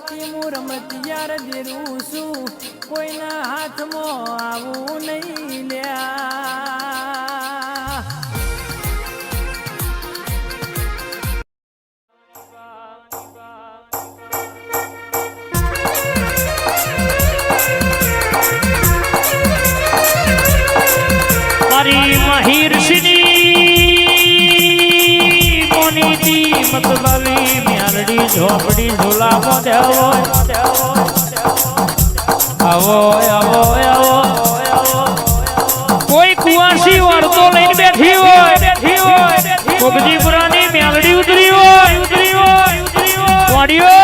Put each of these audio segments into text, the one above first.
હું રમતિયાર દેરું છું કોઈના હાથમાં આવું નહીં લ્યા મારી મહીરસિની મોનીતી મતલબી મ્યાલડી ઝોપડી ઝોલામાં દેવો આવો આવો આવો કોઈ કુવાસી વળતો લઈને બેઠી હોય કોગજીપુરાની મ્યાલડી ઉતરી હોય વાડિયો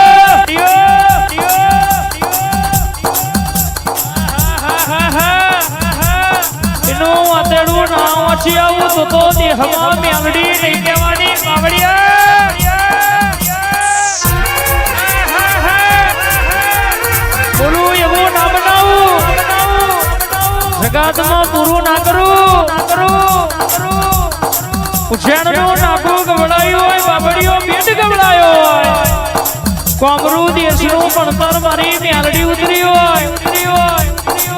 આતેડું ના વાંચી આવું તો દેહમાં મ્યાલડી નહીં કહેવાની બાવડિયા બોલું એવું ના બનાવું જગાતમાં પૂરું ના કરું ઉછેણનું નાકું ગવડાયું હોય બાવડિયો પેટ ગવડાયો હોય કોમરું દેશનું ભણતર મારી મ્યાલડી ઉતરી હોય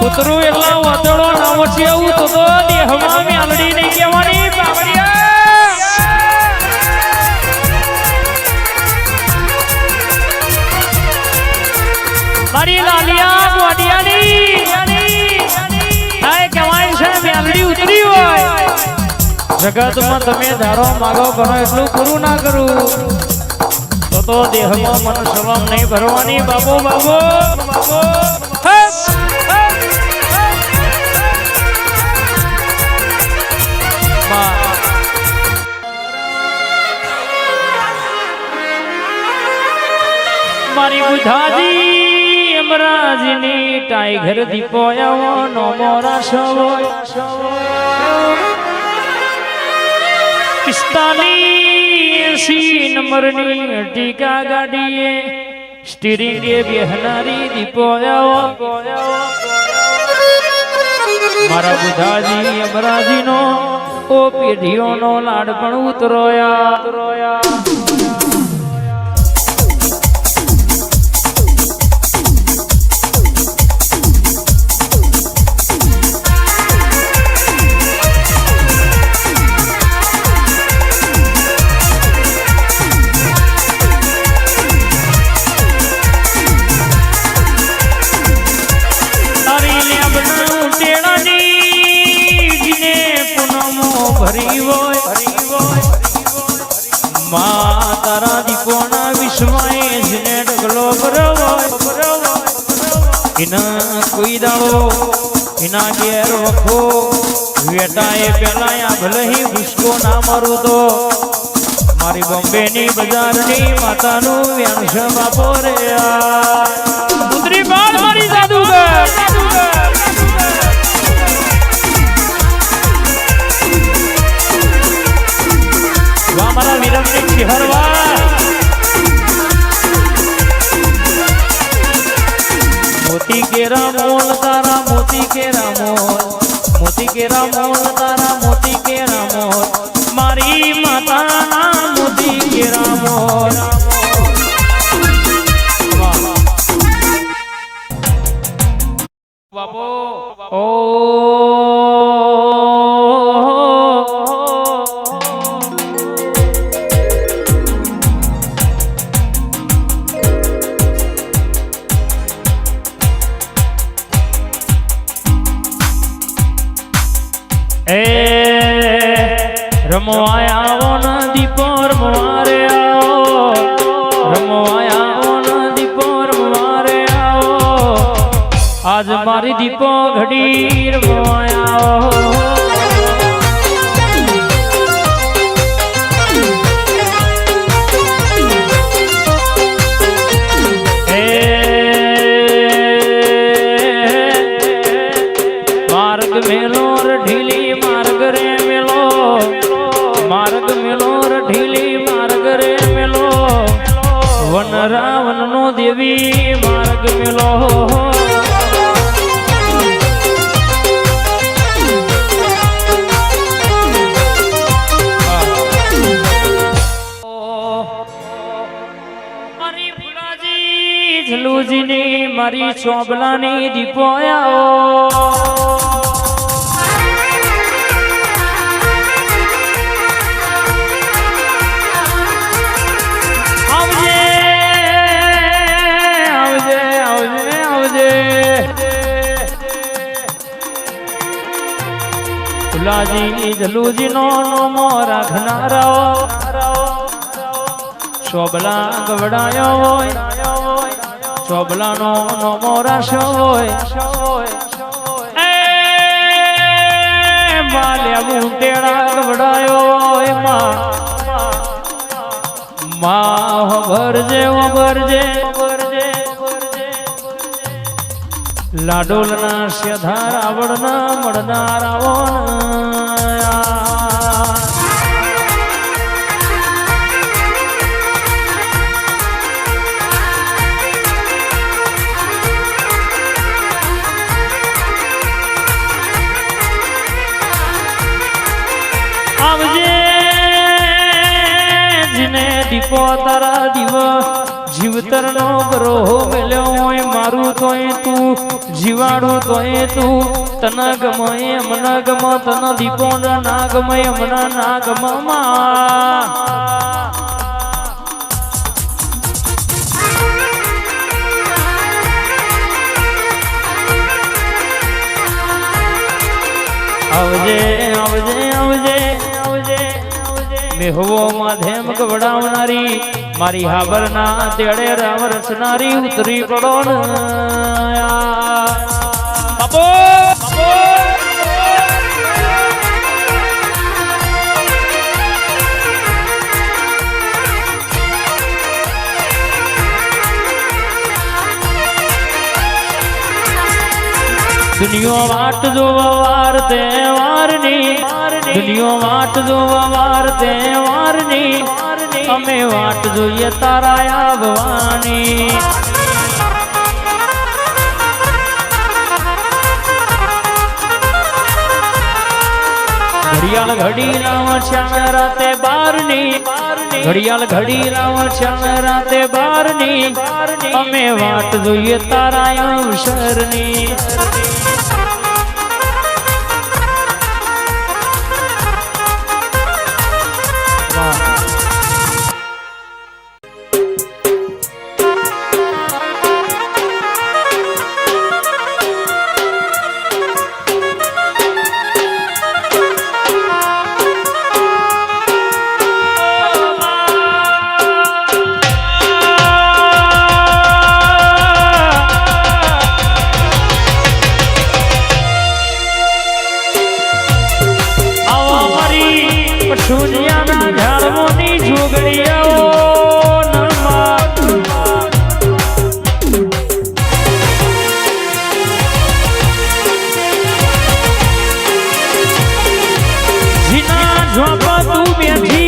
ઉતરું એટલા વાતડો ના વચ્ચે આવું તો દેહમાં મ્યાલડી નહીં કહેવાની બાવડિયા મારી લાલિયા ગોડિયાની આય કહેવાય છે મ્યાલડી ઉતરી હોય જગતમાં તમે ધારો માગો કરો એટલું પૂરું ના કરું તો દેહમાં મન શરમ નહીં ભરવાની બાબો મારી બુધાજી અમરાજની ટાઈગર દીપો આવો નો મોરા સવોય 45 નંબરની ટીકા ગાડીએ સ્ટીરિંગે બેહનારી દીપો આવો મારા બુધાજી અમરાજીનો ઓ પેઢીઓનો લાડ પણ ઉતરોયા તારા દીપોના વિશ્વાએ જને ડગલો ભરવો એના કોઈ દાડો એના ઘેર વખો વેટાએ પેલા આ ભલે ભૂસકો ના મારું તો મારી બોમ્બેની બજારની માતાનું વ્યાણ છે બાપો રે પુત્રી બાળ મારી જાદુગર મારા વિરમની શિહરવા મોતી કેરા મોલ તારા મોતી કેરા મોલ તારા મોતી કેરા મોલ મારી માતાના મોતી કેરા મોલ બાપો ઓ રમવાયા આવો ન દીપો રમવારે આવો રમવાયા આવો ન દીપો રમવારે આવો આજ મારી દીપો ઘડી રમવાયા આવો માર્ગ મેલો ઢીલી માર્ગ રે મેલો માર્ગ મેલો ઢીલી માર્ગ રે મેલો વન રાવણ નો દેવી માર્ગ મેલો મારી ચોબલાની દીપો આવો ફુલાજી જલુજી નો નોમો રાખનારાઓ ચોબલા ગવડાયો હોય ચોબલા નો નોમો રાખ્યો હોય માલ્યા બુટેડા ગવડાયો હોય માં ભરજે લાડોલના શેધાર આવડના મળનારાઓ આવજે જીને દીપો તારા દિવસ જીવતર નો ગ્રોહ મેલ્યો હોય મારું તોય તું જીવાડું તોય તું તન ગમય મન ગમ તન દીપો ના ગમય મન ના ગમ આવજે આવજે આવજે આવજે મેહવો માધેમ ગવડાવનારી મારી હાબર ના તેડે રામ રચનારી ઉતરી પડો બાપો દુનિયો વાટ જોવા વાર તહેવારની દુનિયો વાટ જોવા વાર તહેવારની અમે વાટ જોઈએ તારા આવવાની ઘડિયાળ ઘડી રાવ શ્યામ રાતે બારની ઘડિયાળ ઘડી રાવ શ્યામ રાતે બારની અમે વાટ જોઈએ તારા અવસરની સુનિયાના ઝાડવોની જોગડીયાઓ જીના ઝોપા તું બેઠી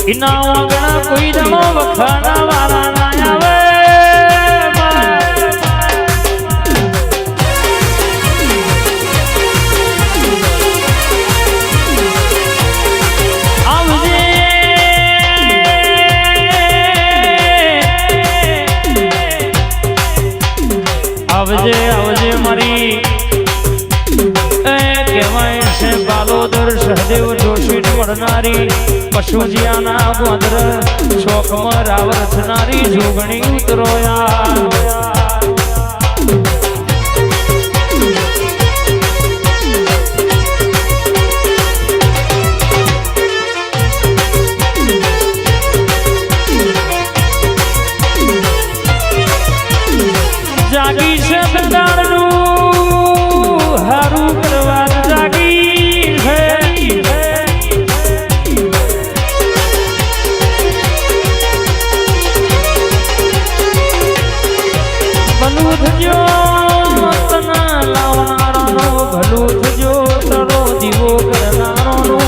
ઇના વાગણા કોઈ દમો વખાણા વાળા ના આવે આવજે આવજે મારી કહેવાય છે બાલોદર સહદેવ જોશી મળનારી પશુજીયાના ગોદર શોકમાં રાવ રચનારી જોગણી ઉતરોયા જાગી છે બેદારનું હારું કરવા જાગી છે ભલું થજો તના લાવનારાનો ભલું થજો તરો દીવો કરનારાનો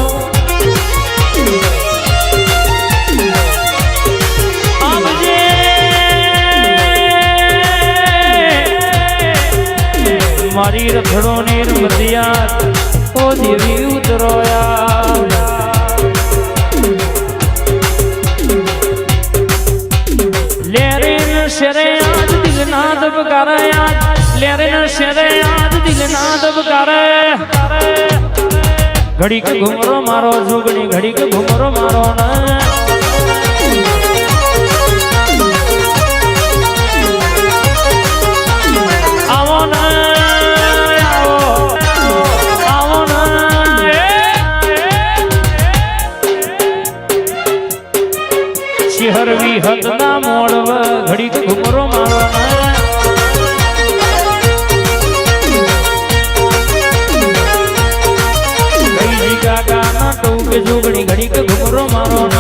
મારી રખડો નિર્મતિયાત ઓ દેવી ઉતરોયા શેરે આજ દિલ ના દબકારે લેરે ના શેરે આજ દિલ ના દબકારે ઘડીક ઘુમરો મારો જોગણી ઘડીક ઘુમરો મારો ને આવો ને આવો ને શિહરવી હદ ના મોડવ ઘડીક ઘુમરો મારો ને જોગણી ઘડીક ઘુમરો મારો